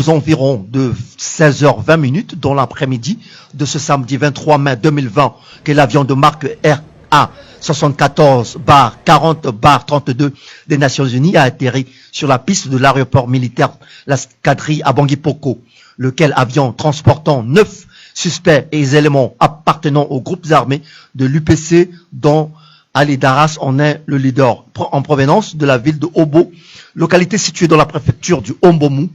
aux environs de 16h20 dans l'après-midi de ce samedi 23 mai 2020 que l'avion de marque RA 74-40-32 des Nations Unies a atterri sur la piste de l'aéroport militaire Lascadrie à Bangui-Poko, lequel avion transportant 9 suspects et éléments appartenant aux groupes armés de l'UPC dont Ali Daras en est le leader, en provenance de la ville de Obo, localité située dans la préfecture du Hombomu,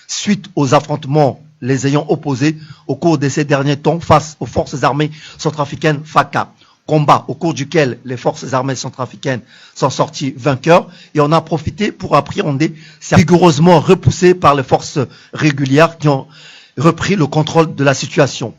suite aux affrontements les ayant opposés au cours de ces derniers temps face aux forces armées centrafricaines FACA. Combat au cours duquel les forces armées centrafricaines sont sorties vainqueurs et on a profité pour appréhender, vigoureusement repoussés par les forces régulières qui ont repris le contrôle de la situation.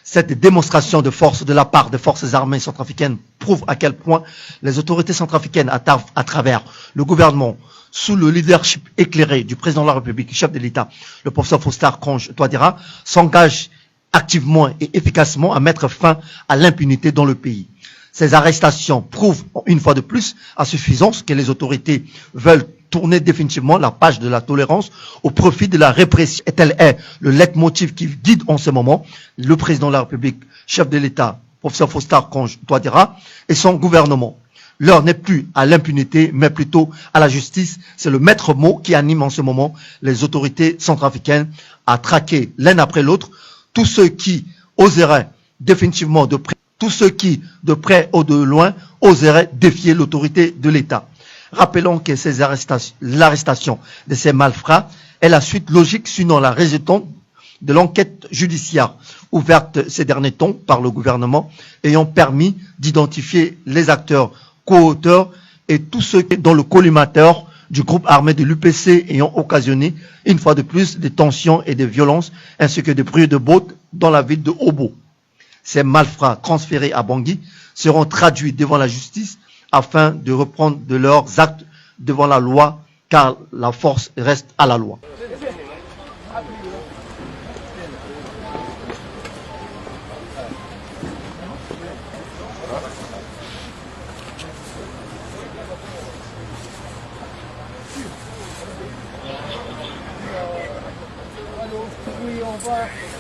Cette démonstration de force de la part des forces armées centrafricaines prouve à quel point les autorités centrafricaines, à travers le gouvernement, sous le leadership éclairé du président de la République, chef de l'État, le professeur Faustin Archange Touadéra, s'engagent activement et efficacement à mettre fin à l'impunité dans le pays. Ces arrestations prouvent une fois de plus à suffisance que les autorités veulent tourner définitivement la page de la tolérance au profit de la répression. Et tel est le leitmotiv qui guide en ce moment le président de la République, chef de l'État, professeur Faustin Archange Touadéra et son gouvernement. L'heure n'est plus à l'impunité, mais plutôt à la justice. C'est le maître mot qui anime en ce moment les autorités centrafricaines à traquer l'un après l'autre tous ceux qui oseraient définitivement de près, tous ceux qui, de près ou de loin, oseraient défier l'autorité de l'État. Rappelons que l'arrestation de ces malfrats est la suite logique, sinon la résultante de l'enquête judiciaire ouverte ces derniers temps par le gouvernement, ayant permis d'identifier les acteurs co-auteurs et tous ceux qui, dans le collimateur du groupe armé de l'UPC, ayant occasionné une fois de plus des tensions et des violences ainsi que des bruits de bottes dans la ville de Obo. Ces malfrats transférés à Bangui seront traduits devant la justice afin de reprendre de leurs actes devant la loi, car la force reste à la loi. Oui, on va.